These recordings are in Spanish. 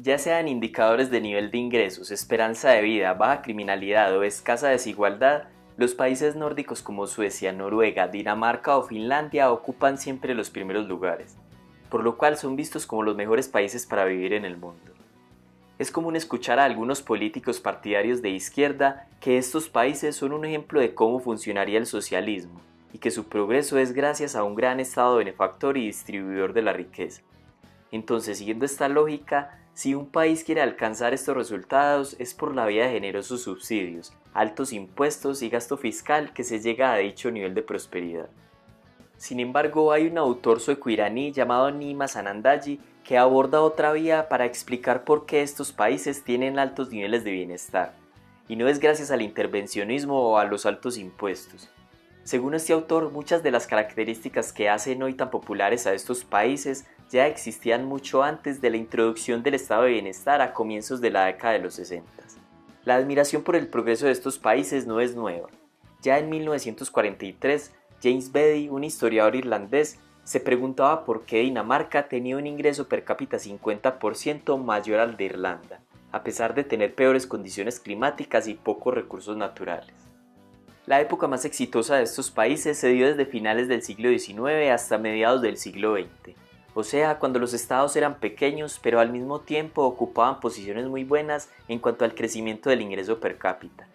Ya sean indicadores de nivel de ingresos, esperanza de vida, baja criminalidad o escasa desigualdad, los países nórdicos como Suecia, Noruega, Dinamarca o Finlandia ocupan siempre los primeros lugares, por lo cual son vistos como los mejores países para vivir en el mundo. Es común escuchar a algunos políticos partidarios de izquierda que estos países son un ejemplo de cómo funcionaría el socialismo y que su progreso es gracias a un gran Estado benefactor y distribuidor de la riqueza. Entonces, siguiendo esta lógica, si un país quiere alcanzar estos resultados es por la vía de generosos subsidios, altos impuestos y gasto fiscal que se llega a dicho nivel de prosperidad. Sin embargo, hay un autor sueco-iraní llamado Nima Sanandaji que aborda otra vía para explicar por qué estos países tienen altos niveles de bienestar, y no es gracias al intervencionismo o a los altos impuestos. Según este autor, muchas de las características que hacen hoy tan populares a estos países ya existían mucho antes de la introducción del estado de bienestar a comienzos de la década de los 60. La admiración por el progreso de estos países no es nueva. Ya en 1943, James Beattie, un historiador irlandés, se preguntaba por qué Dinamarca tenía un ingreso per cápita 50% mayor al de Irlanda, a pesar de tener peores condiciones climáticas y pocos recursos naturales. La época más exitosa de estos países se dio desde finales del siglo XIX hasta mediados del siglo XX, o sea, cuando los estados eran pequeños pero al mismo tiempo ocupaban posiciones muy buenas en cuanto al crecimiento del ingreso per cápita.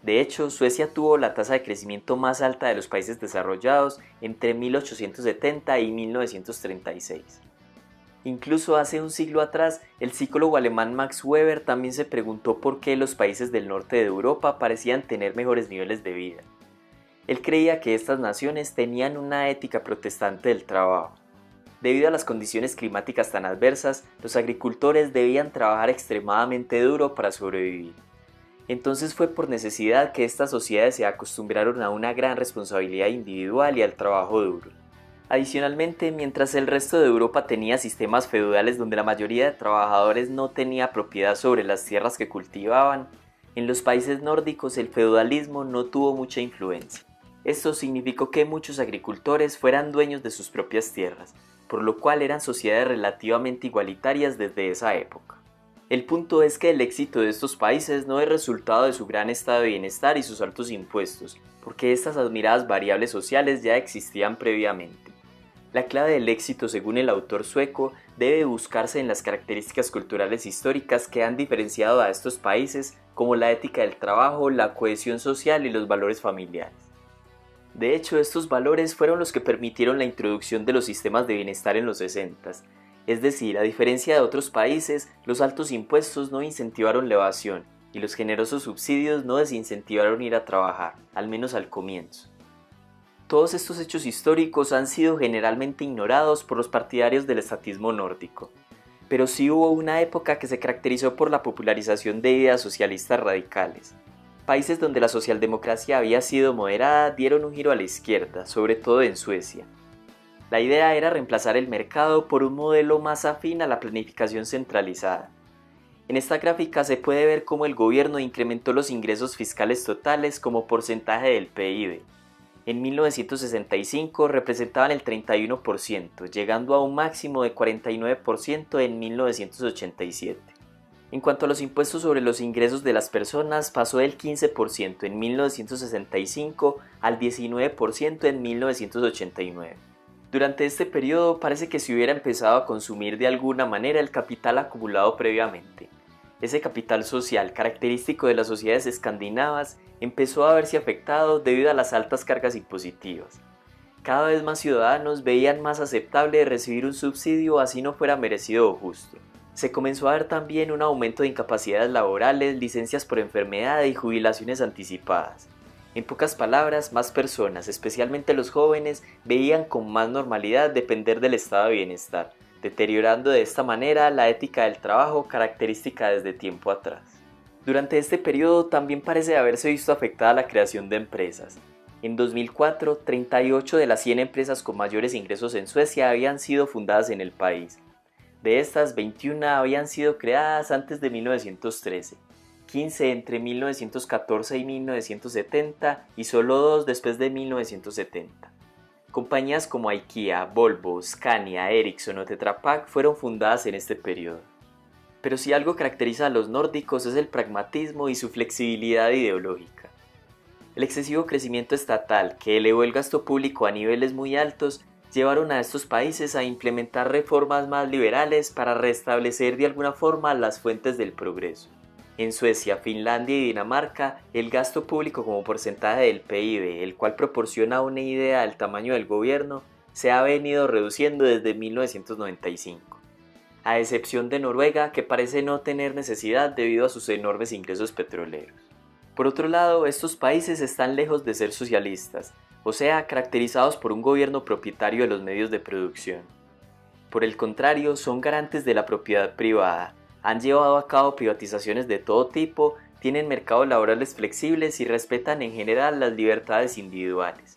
De hecho, Suecia tuvo la tasa de crecimiento más alta de los países desarrollados entre 1870 y 1936. Incluso hace un siglo atrás, el psicólogo alemán Max Weber también se preguntó por qué los países del norte de Europa parecían tener mejores niveles de vida. Él creía que estas naciones tenían una ética protestante del trabajo. Debido a las condiciones climáticas tan adversas, los agricultores debían trabajar extremadamente duro para sobrevivir. Entonces fue por necesidad que estas sociedades se acostumbraron a una gran responsabilidad individual y al trabajo duro. Adicionalmente, mientras el resto de Europa tenía sistemas feudales donde la mayoría de trabajadores no tenía propiedad sobre las tierras que cultivaban, en los países nórdicos el feudalismo no tuvo mucha influencia. Esto significó que muchos agricultores fueran dueños de sus propias tierras, por lo cual eran sociedades relativamente igualitarias desde esa época. El punto es que el éxito de estos países no es resultado de su gran estado de bienestar y sus altos impuestos, porque estas admiradas variables sociales ya existían previamente. La clave del éxito, según el autor sueco, debe buscarse en las características culturales históricas que han diferenciado a estos países, como la ética del trabajo, la cohesión social y los valores familiares. De hecho, estos valores fueron los que permitieron la introducción de los sistemas de bienestar en los 60. Es decir, a diferencia de otros países, los altos impuestos no incentivaron la evasión y los generosos subsidios no desincentivaron ir a trabajar, al menos al comienzo. Todos estos hechos históricos han sido generalmente ignorados por los partidarios del estatismo nórdico, pero sí hubo una época que se caracterizó por la popularización de ideas socialistas radicales. Países donde la socialdemocracia había sido moderada dieron un giro a la izquierda, sobre todo en Suecia. La idea era reemplazar el mercado por un modelo más afín a la planificación centralizada. En esta gráfica se puede ver cómo el gobierno incrementó los ingresos fiscales totales como porcentaje del PIB. En 1965 representaban el 31%, llegando a un máximo de 49% en 1987. En cuanto a los impuestos sobre los ingresos de las personas, pasó del 15% en 1965 al 19% en 1989. Durante este periodo parece que se hubiera empezado a consumir de alguna manera el capital acumulado previamente. Ese capital social, característico de las sociedades escandinavas, empezó a verse afectado debido a las altas cargas impositivas. Cada vez más ciudadanos veían más aceptable recibir un subsidio así no fuera merecido o justo. Se comenzó a ver también un aumento de incapacidades laborales, licencias por enfermedad y jubilaciones anticipadas. En pocas palabras, más personas, especialmente los jóvenes, veían con más normalidad depender del estado de bienestar, deteriorando de esta manera la ética del trabajo característica desde tiempo atrás. Durante este periodo también parece haberse visto afectada la creación de empresas. En 2004, 38 de las 100 empresas con mayores ingresos en Suecia habían sido fundadas en el país. De estas, 21 habían sido creadas antes de 1913, 15 entre 1914 y 1970 y solo 2 después de 1970. Compañías como IKEA, Volvo, Scania, Ericsson o Tetra Pak fueron fundadas en este periodo. Pero si algo caracteriza a los nórdicos es el pragmatismo y su flexibilidad ideológica. El excesivo crecimiento estatal, que elevó el gasto público a niveles muy altos, llevaron a estos países a implementar reformas más liberales para restablecer de alguna forma las fuentes del progreso. En Suecia, Finlandia y Dinamarca, el gasto público como porcentaje del PIB, el cual proporciona una idea del tamaño del gobierno, se ha venido reduciendo desde 1995. A excepción de Noruega, que parece no tener necesidad debido a sus enormes ingresos petroleros. Por otro lado, estos países están lejos de ser socialistas, o sea, caracterizados por un gobierno propietario de los medios de producción. Por el contrario, son garantes de la propiedad privada, han llevado a cabo privatizaciones de todo tipo, tienen mercados laborales flexibles y respetan en general las libertades individuales.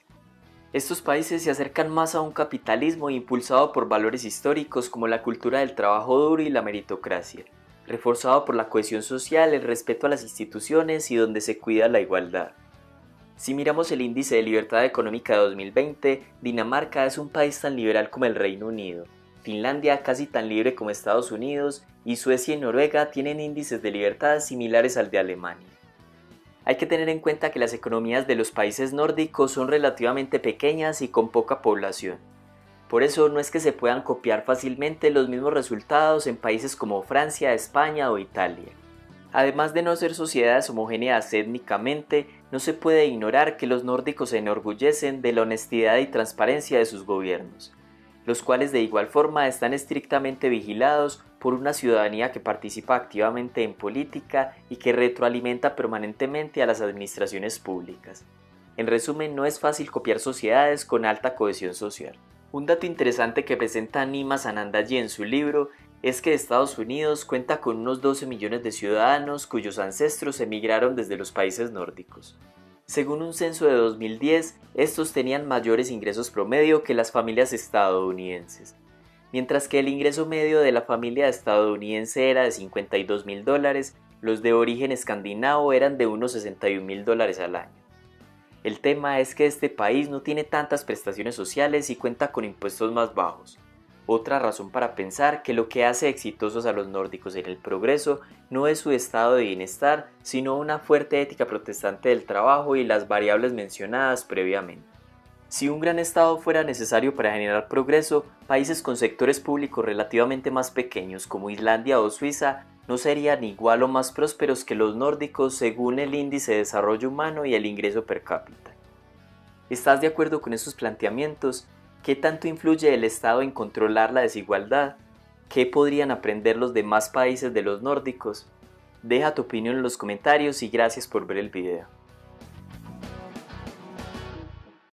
Estos países se acercan más a un capitalismo impulsado por valores históricos como la cultura del trabajo duro y la meritocracia, reforzado por la cohesión social, el respeto a las instituciones y donde se cuida la igualdad. Si miramos el índice de libertad económica de 2020, Dinamarca es un país tan liberal como el Reino Unido, Finlandia casi tan libre como Estados Unidos y Suecia y Noruega tienen índices de libertad similares al de Alemania. Hay que tener en cuenta que las economías de los países nórdicos son relativamente pequeñas y con poca población. Por eso no es que se puedan copiar fácilmente los mismos resultados en países como Francia, España o Italia. Además de no ser sociedades homogéneas étnicamente, no se puede ignorar que los nórdicos se enorgullecen de la honestidad y transparencia de sus gobiernos, los cuales de igual forma están estrictamente vigilados por una ciudadanía que participa activamente en política y que retroalimenta permanentemente a las administraciones públicas. En resumen, no es fácil copiar sociedades con alta cohesión social. Un dato interesante que presenta Nima Sanandaji en su libro es que Estados Unidos cuenta con unos 12 millones de ciudadanos cuyos ancestros emigraron desde los países nórdicos. Según un censo de 2010, estos tenían mayores ingresos promedio que las familias estadounidenses. Mientras que el ingreso medio de la familia estadounidense era de $52.000, los de origen escandinavo eran de unos $61.000 al año. El tema es que este país no tiene tantas prestaciones sociales y cuenta con impuestos más bajos. Otra razón para pensar que lo que hace exitosos a los nórdicos en el progreso no es su estado de bienestar, sino una fuerte ética protestante del trabajo y las variables mencionadas previamente. Si un gran estado fuera necesario para generar progreso, países con sectores públicos relativamente más pequeños como Islandia o Suiza no serían igual o más prósperos que los nórdicos según el índice de desarrollo humano y el ingreso per cápita. ¿Estás de acuerdo con estos planteamientos? ¿Qué tanto influye el Estado en controlar la desigualdad? ¿Qué podrían aprender los demás países de los nórdicos? Deja tu opinión en los comentarios y gracias por ver el video.